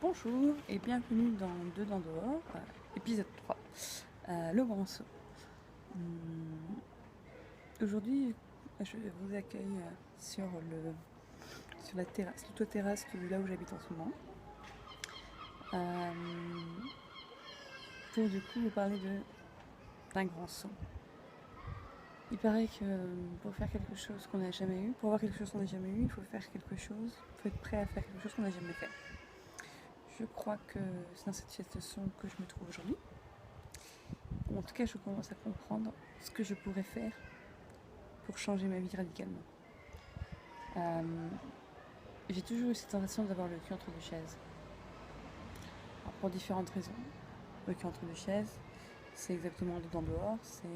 Bonjour et bienvenue dans Dedans dehors, épisode 3, le grand saut. Aujourd'hui, je vous accueille sur la terrasse, l'auto-terrasse de là où j'habite en ce moment. Pour du coup vous parler d'un grand saut. Il paraît que pour faire quelque chose qu'on n'a jamais eu, pour avoir quelque chose qu'on n'a jamais eu, il faut faire quelque chose, il faut être prêt à faire quelque chose qu'on n'a jamais fait. Je crois que c'est dans cette situation que je me trouve aujourd'hui. En tout cas, je commence à comprendre ce que je pourrais faire pour changer ma vie radicalement. J'ai toujours eu cette sensation d'avoir le cul entre deux chaises. Alors, pour différentes raisons. Le cul entre deux chaises, c'est exactement dedans dehors, c'est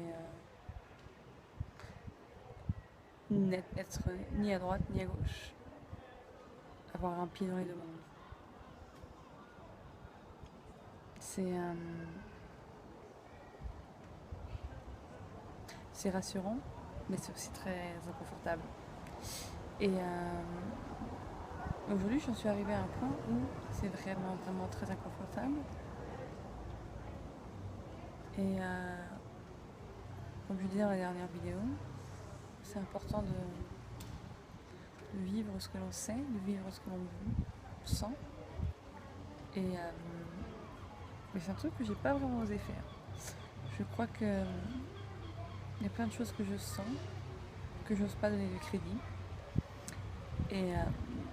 être ni à droite ni à gauche. Avoir un pied dans les deux mondes. C'est rassurant, mais c'est aussi très inconfortable. Et aujourd'hui, j'en suis arrivée à un point où c'est vraiment très inconfortable. Et comme je disais dans la dernière vidéo, c'est important de vivre ce que l'on sait, de vivre ce que l'on sent. Et mais c'est un truc que j'ai pas vraiment osé faire. Je crois que il y a plein de choses que je sens, que j'ose pas donner de crédit. Et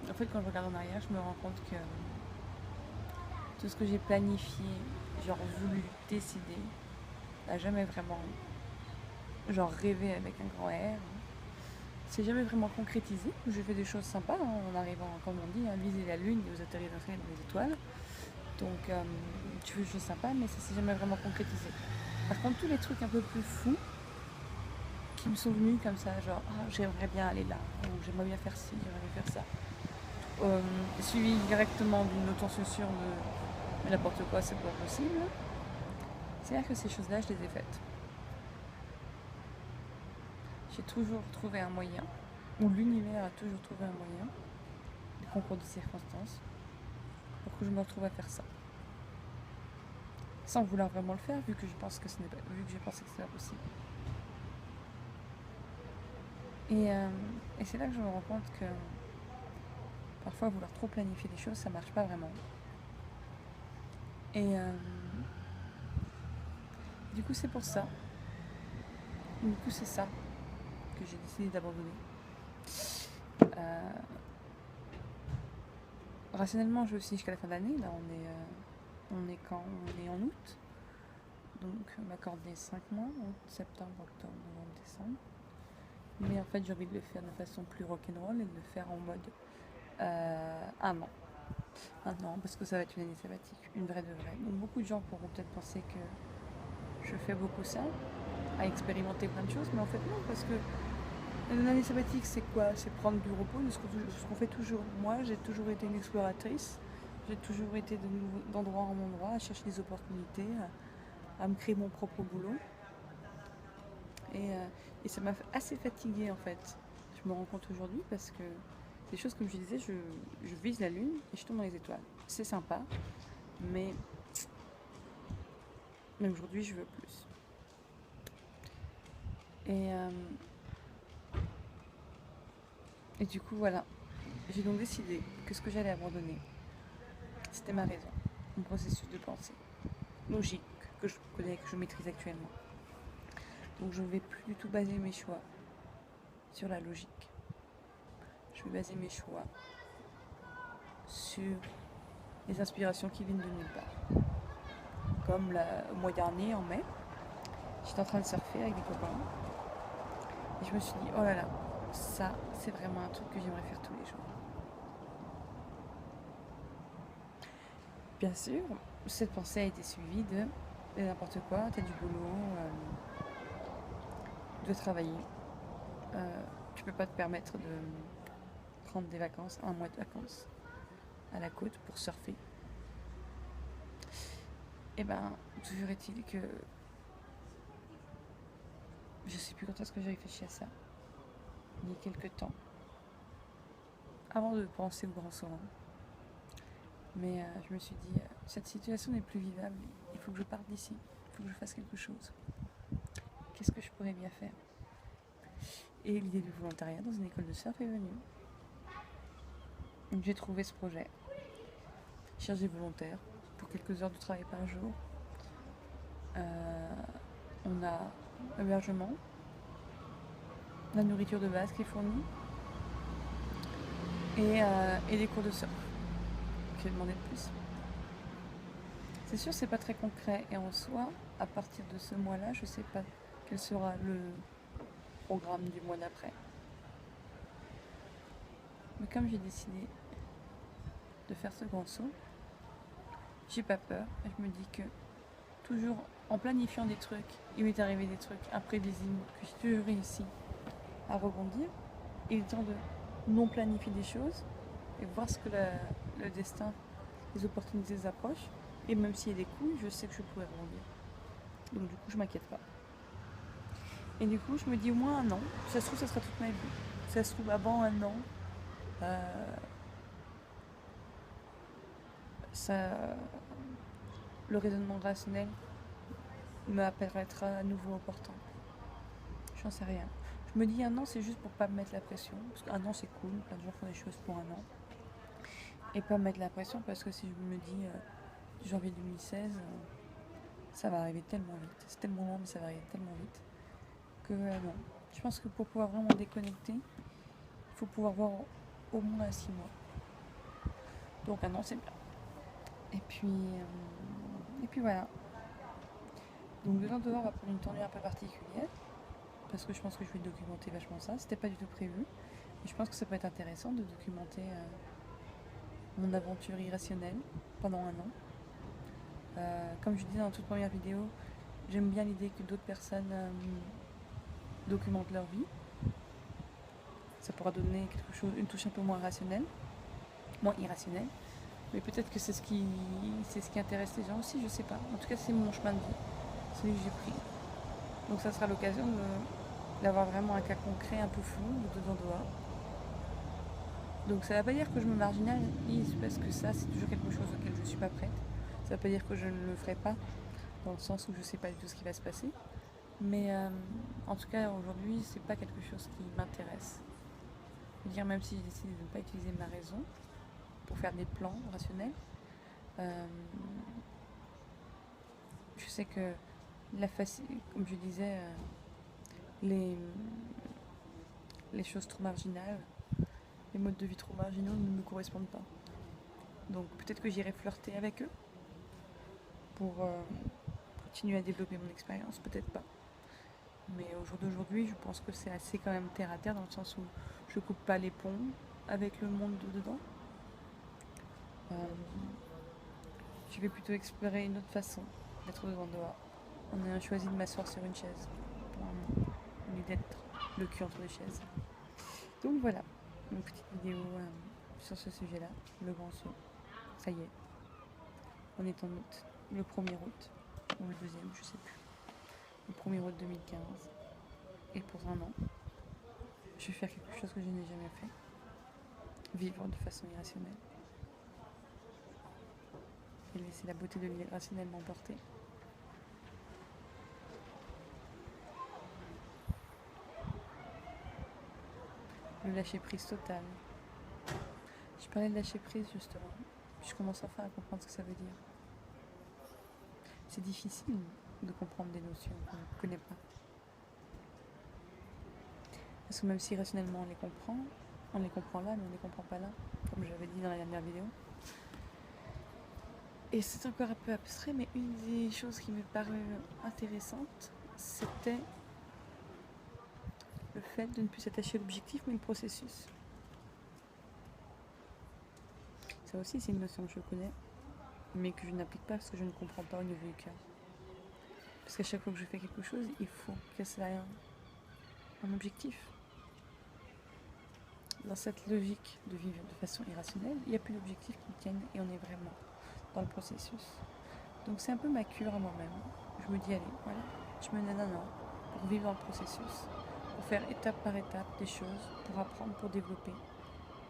en fait, quand je regarde en arrière, je me rends compte que tout ce que j'ai planifié, genre voulu, décider, n'a jamais vraiment genre rêvé avec un grand R. C'est jamais vraiment concrétisé. J'ai fait des choses sympas en arrivant, comme on dit, à viser la lune et aux atterrissages dans les étoiles. Donc tu fais des choses sympas, mais ça s'est jamais vraiment concrétisé. Par contre, tous les trucs un peu plus fous qui me sont venus comme ça, genre j'aimerais bien aller là, ou j'aimerais bien faire ci, j'aimerais bien faire ça, suivi directement d'une autocensure de mais n'importe quoi, c'est pas possible. C'est-à-dire que ces choses-là, je les ai faites. J'ai toujours trouvé un moyen, ou l'univers a toujours trouvé un moyen, des concours de circonstances, pour que je me retrouve à faire ça. Sans vouloir vraiment le faire, vu que je pense que vu que j'ai pensé que c'était pas possible. Et c'est là que je me rends compte que parfois vouloir trop planifier les choses, ça marche pas vraiment. Et du coup c'est pour ça. Du coup c'est ça que j'ai décidé d'abandonner. Rationnellement, je vais aussi jusqu'à la fin de l'année. Là, on est quand on est en août. Donc, m'accorder 5 mois, août, septembre, octobre, novembre, décembre. Mais en fait, j'ai envie de le faire de façon plus rock'n'roll et de le faire en mode un an. Un an, parce que ça va être une année sabbatique, une vraie de vraie. Donc, beaucoup de gens pourront peut-être penser que je fais beaucoup ça, à expérimenter plein de choses, mais en fait, non, parce que une année sabbatique, c'est quoi? C'est prendre du repos, de ce qu'on fait toujours. Moi, j'ai toujours été une exploratrice. J'ai toujours été d'endroit en endroit, à chercher des opportunités, à me créer mon propre boulot. Et ça m'a assez fatiguée en fait. Je me rends compte aujourd'hui parce que des choses comme je disais, je vise la lune et je tombe dans les étoiles. C'est sympa, mais aujourd'hui je veux plus. Et du coup voilà, j'ai donc décidé que ce que j'allais abandonner, c'était ma raison, mon processus de pensée, logique, que je connais, que je maîtrise actuellement. Donc je ne vais plus du tout baser mes choix sur la logique. Je vais baser mes choix sur les inspirations qui viennent de nulle part. Comme le mois dernier, en mai, j'étais en train de surfer avec des copains. Et je me suis dit, oh là là, ça, c'est vraiment un truc que j'aimerais faire tous les jours. Bien sûr, cette pensée a été suivie de n'importe quoi, t'as du boulot, de travailler. Tu peux pas te permettre de prendre des vacances, un mois de vacances à la côte pour surfer. Et ben, toujours est-il que je sais plus quand est-ce que j'ai réfléchi à ça. Il y a quelques temps. Avant de penser au grand saut. Mais je me suis dit, cette situation n'est plus vivable, il faut que je parte d'ici, il faut que je fasse quelque chose. Qu'est-ce que je pourrais bien faire? Et l'idée du volontariat dans une école de surf est venue. Donc j'ai trouvé ce projet. Chercher volontaire pour quelques heures de travail par jour. On a l'hébergement, la nourriture de base qui est fournie et des cours de surf. Qui est demandé de plus. C'est sûr, c'est pas très concret et en soi, à partir de ce mois-là, je sais pas quel sera le programme du mois d'après. Mais comme j'ai décidé de faire ce grand saut, j'ai pas peur et je me dis que toujours en planifiant des trucs, il m'est arrivé des trucs imprévisibles que j'ai toujours réussi à rebondir. Il est temps de non planifier des choses et voir ce que le destin, les opportunités approchent. Et même s'il y a des coups, je sais que je pourrais rebondir. Donc du coup, je m'inquiète pas. Et du coup, je me dis au moins un an. Ça se trouve, ça sera toute ma vie. Ça se trouve, avant un an, le raisonnement rationnel me apparaîtra à nouveau opportun. J'en sais rien. Je me dis un an, c'est juste pour pas me mettre la pression. Parce qu'un an, c'est cool. Plein de gens font des choses pour un an. Et pas me mettre la pression parce que si je me dis janvier 2016, ça va arriver tellement vite. C'est tellement long, mais ça va arriver tellement vite que non. Je pense que pour pouvoir vraiment déconnecter, il faut pouvoir voir au moins 6 mois. Donc un an, c'est bien. Et puis voilà. Donc dedans dehors, on va prendre une tournure un peu particulière. Parce que je pense que je vais documenter vachement ça. C'était pas du tout prévu. Et je pense que ça peut être intéressant de documenter mon aventure irrationnelle pendant un an. Comme je disais dans toute première vidéo, j'aime bien l'idée que d'autres personnes documentent leur vie. Ça pourra donner quelque chose, une touche un peu moins rationnelle, moins irrationnelle. Mais peut-être que c'est ce qui intéresse les gens aussi, je sais pas. En tout cas, c'est mon chemin de vie, celui que j'ai pris. Donc ça sera l'occasion d'avoir vraiment un cas concret un peu flou de dedans dehors. Donc ça ne va pas dire que je me marginalise parce que ça, c'est toujours quelque chose auquel je ne suis pas prête. Ça ne veut pas dire que je ne le ferai pas, dans le sens où je ne sais pas du tout ce qui va se passer. Mais en tout cas, aujourd'hui, c'est pas quelque chose qui m'intéresse. Je veux dire, même si j'ai décidé de ne pas utiliser ma raison pour faire des plans rationnels, je sais que comme je disais, les choses trop marginales, les modes de vie trop marginaux ne me correspondent pas. Donc peut-être que j'irai flirter avec eux pour continuer à développer mon expérience, peut-être pas. Mais au jour d'aujourd'hui, je pense que c'est assez quand même terre à terre dans le sens où je coupe pas les ponts avec le monde de dedans. Je vais plutôt explorer une autre façon d'être dedans dehors. On a choisi de m'asseoir sur une chaise pour un moment, au lieu d'être le cul entre les chaises. Donc voilà, une petite vidéo sur ce sujet-là, le grand saut. Ça y est, on est en août, le 1er août, ou le 2e, je sais plus. Le 1er août 2015. Et pour un an, je vais faire quelque chose que je n'ai jamais fait. Vivre de façon irrationnelle. Et laisser la beauté de l'irrationnel m'emporter. Le lâcher prise total. Je parlais de lâcher prise justement. Je commence enfin à comprendre ce que ça veut dire. C'est difficile de comprendre des notions qu'on ne connaît pas. Parce que même si rationnellement on les comprend là, mais on ne les comprend pas là, comme j'avais dit dans la dernière vidéo. Et c'est encore un peu abstrait, mais une des choses qui me parut intéressante, c'était le fait de ne plus s'attacher à l'objectif, mais le processus. Ça aussi, c'est une notion que je connais, mais que je n'applique pas parce que je ne comprends pas au niveau du cœur. Parce qu'à chaque fois que je fais quelque chose, il faut que ça ait un objectif. Dans cette logique de vivre de façon irrationnelle, il n'y a plus d'objectifs qui tiennent et on est vraiment dans le processus. Donc c'est un peu ma cure à moi-même. Je me dis, allez, voilà, je me donne un an pour vivre dans le processus, pour faire étape par étape des choses, pour apprendre, pour développer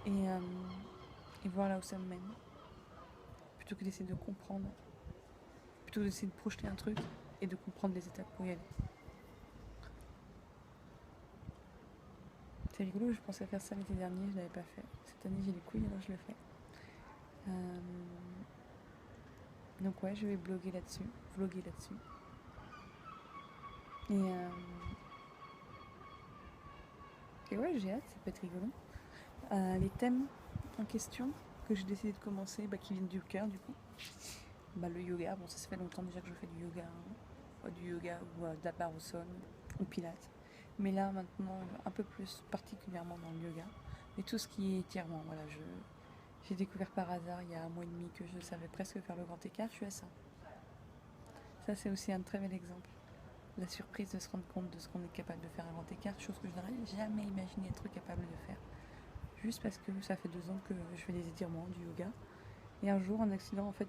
et voir là où ça me mène. plutôt que d'essayer de comprendre, plutôt d'essayer de projeter un truc et de comprendre les étapes pour y aller. C'est rigolo, je pensais faire ça l'été dernier, je l'avais pas fait. Cette année j'ai les couilles, alors je le fais. Donc ouais, je vais vloguer là-dessus. Et ouais, j'ai hâte, ça peut être rigolo. Les thèmes en question que j'ai décidé de commencer, qui viennent du cœur du coup. Le yoga, bon ça fait longtemps déjà que je fais du yoga, ou de la barre au sol, ou pilates. Mais là maintenant, un peu plus particulièrement dans le yoga. Et tout ce qui est étirement, voilà, j'ai découvert par hasard il y a un mois et demi que je savais presque faire le grand écart, je suis à ça. Ça c'est aussi un très bel exemple. La surprise de se rendre compte de ce qu'on est capable de faire un grand écart, chose que je n'aurais jamais imaginé être capable de faire. Juste parce que ça fait 2 ans que je fais des étirements, du yoga. Et un jour, un accident, en fait,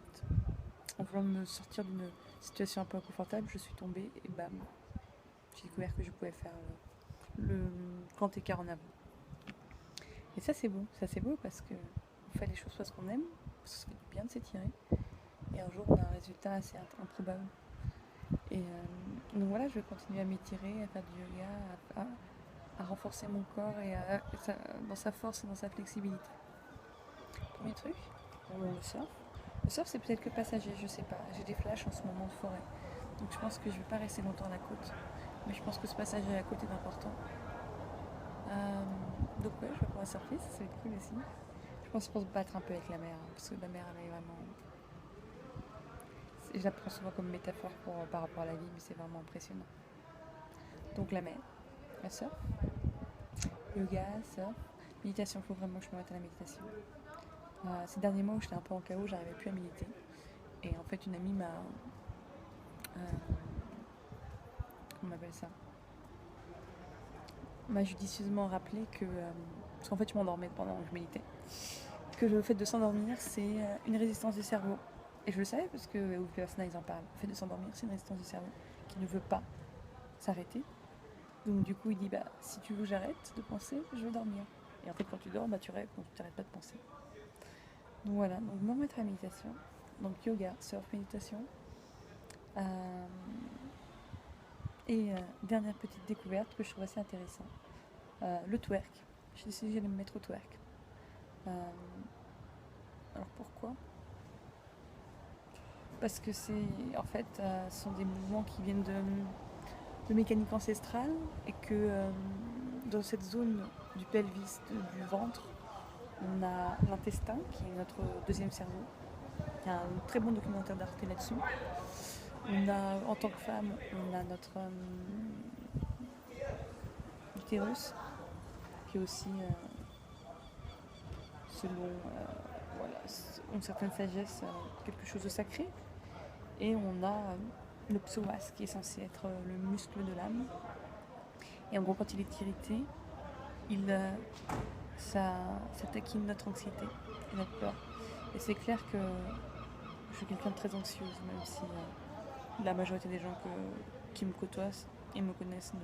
en voulant me sortir d'une situation un peu inconfortable, je suis tombée et bam, j'ai découvert que je pouvais faire le grand écart en avant. Et ça c'est beau parce que on fait les choses parce qu'on aime, parce que ça fait du bien de s'étirer. Et un jour, on a un résultat assez improbable. Et donc voilà, je vais continuer à m'étirer, à faire du yoga, à renforcer mon corps dans sa force et dans sa flexibilité. Premier truc, le surf. Le surf, c'est peut-être que passager, je sais pas. J'ai des flashs en ce moment de forêt. Donc je pense que je vais pas rester longtemps à la côte. Mais je pense que ce passage à la côte est important. Donc ouais, je vais pouvoir surfer, ça va être cool aussi. Je pense pour se battre un peu avec la mer, parce que la mer, elle est vraiment... Je la prends souvent comme métaphore par rapport à la vie, mais c'est vraiment impressionnant. Donc la mer, la surf, yoga, surf, méditation, il faut vraiment que je me mette à la méditation. Ces derniers mois où j'étais un peu en chaos, j'arrivais plus à méditer. Et en fait, une amie m'a... comment on appelle ça, m'a judicieusement rappelé que... parce qu'en fait, je m'endormais pendant que je méditais. Que le fait de s'endormir, c'est une résistance du cerveau. Et je le savais parce que Vipassana, ils en parlent. Le fait de s'endormir, c'est une résistance du cerveau qui ne veut pas s'arrêter. Donc du coup, il dit, si tu veux que j'arrête de penser, je vais dormir. Et en fait, quand tu dors, tu rêves, donc tu n'arrêtes pas de penser. Donc voilà, donc me remettre à la méditation. Donc yoga, surf, méditation. Et dernière petite découverte que je trouve assez intéressant. Le twerk. J'ai décidé que j'allais me mettre au twerk. Alors pourquoi ? Parce que ce sont des mouvements qui viennent de mécanique ancestrale et que dans cette zone du pelvis, du ventre, on a l'intestin qui est notre deuxième cerveau. Il y a un très bon documentaire d'Arte là-dessus. On a, en tant que femme, on a notre utérus qui est aussi, selon une certaine sagesse, quelque chose de sacré. Et on a le psoas qui est censé être le muscle de l'âme. Et en gros, quand il est irrité, ça taquine notre anxiété et notre peur. Et c'est clair que je suis quelqu'un de très anxieuse, même si la majorité des gens qui me côtoient et me connaissent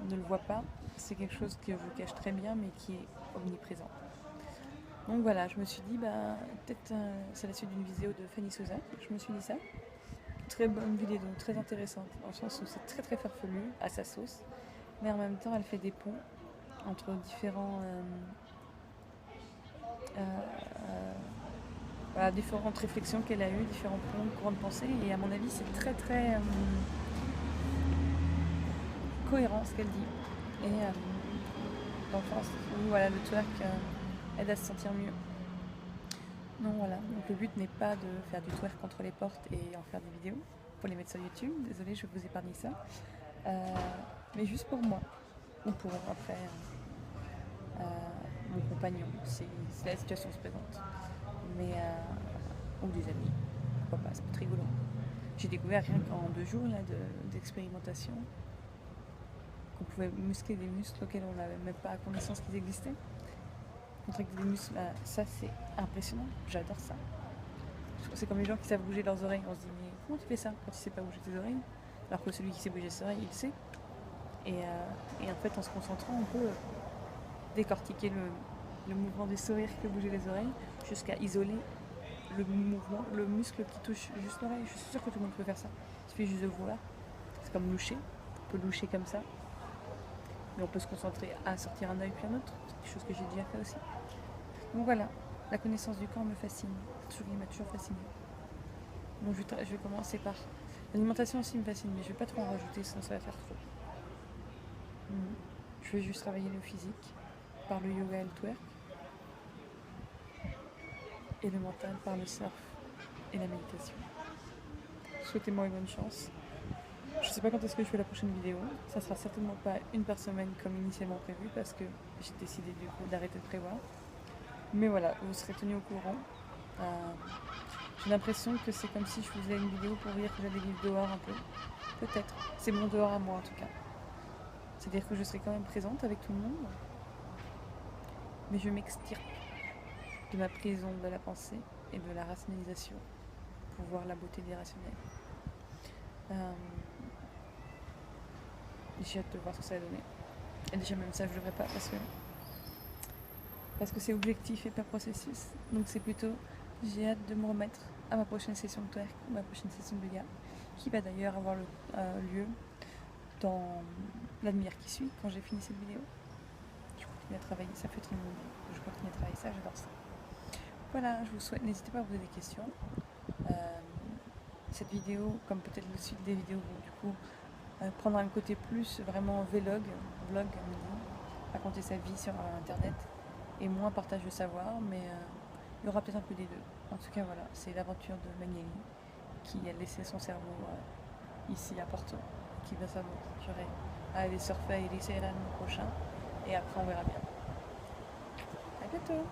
ne le voient pas. C'est quelque chose que je cache très bien, mais qui est omniprésent. Donc voilà, je me suis dit, peut-être c'est la suite d'une vidéo de Fanny Sosa, je me suis dit ça. Très bonne vidéo, donc très intéressante, dans le sens où c'est très très farfelu, à sa sauce, mais en même temps elle fait des ponts entre différentes réflexions qu'elle a eues, différents ponts, courants de pensée, et à mon avis c'est très très cohérent ce qu'elle dit. Et dans le sens où le twerk aide à se sentir mieux. Donc voilà, donc le but n'est pas de faire du twerk contre les portes et en faire des vidéos pour les mettre sur YouTube, désolée je vous épargne ça, mais juste pour moi, ou pour après mon compagnon, si la situation se présente, mais ou des amis, pourquoi pas, c'est pas très rigolo. J'ai découvert rien qu'en 2 jours d'expérimentation qu'on pouvait muscler des muscles auxquels on n'avait même pas connaissance qu'ils existaient. Contracter des muscles, ça c'est impressionnant, j'adore ça. C'est comme les gens qui savent bouger leurs oreilles, on se dit mais comment tu fais ça quand tu sais pas bouger tes oreilles, alors que celui qui sait bouger ses oreilles, il le sait. Et en fait en se concentrant on peut décortiquer le mouvement du sourire que bouger les oreilles jusqu'à isoler le mouvement, le muscle qui touche juste l'oreille. Je suis sûre que tout le monde peut faire ça. Il suffit juste de voir. C'est comme loucher. On peut loucher comme ça. Mais on peut se concentrer à sortir un œil puis un autre. C'est quelque chose que j'ai déjà fait aussi. Donc voilà, la connaissance du corps me fascine. Il m'a toujours fasciné. Donc je vais commencer par... L'alimentation aussi me fascine, mais je vais pas trop en rajouter, sinon ça va faire trop. Je vais juste travailler le physique par le yoga et le twerk. Et le mental par le surf et la méditation. Souhaitez-moi une bonne chance. Je sais pas quand est-ce que je fais la prochaine vidéo. Ça sera certainement pas une par semaine comme initialement prévu parce que j'ai décidé du coup d'arrêter de prévoir. Mais voilà, vous serez tenus au courant. J'ai l'impression que c'est comme si je faisais une vidéo pour dire que j'allais vivre dehors un peu. Peut-être. C'est mon dehors à moi en tout cas. C'est-à-dire que je serai quand même présente avec tout le monde. Mais je m'extirpe de ma prison de la pensée et de la rationalisation pour voir la beauté des rationnels. J'ai hâte de voir ce que ça va donner. Et déjà même ça je ne devrais pas parce que c'est objectif et pas processus. Donc c'est plutôt j'ai hâte de me remettre à ma prochaine session de twerk, ma prochaine session de yoga, qui va d'ailleurs avoir lieu dans la demi-heure qui suit quand j'ai fini cette vidéo. Je continue à travailler, ça fait très longtemps que je continue à travailler ça, j'adore ça. Voilà, je vous souhaite, n'hésitez pas à poser des questions. Cette vidéo, comme peut-être le suite des vidéos, du coup, prendre un côté plus vraiment vlog, raconter sa vie sur internet, et moins partage de savoir, mais il y aura peut-être un peu des deux. En tout cas, voilà, c'est l'aventure de Magnelli qui a laissé son cerveau ici à Porto, qui va s'aventurer à aller surfer à Elisa l'an prochain, et après on verra bien. À bientôt!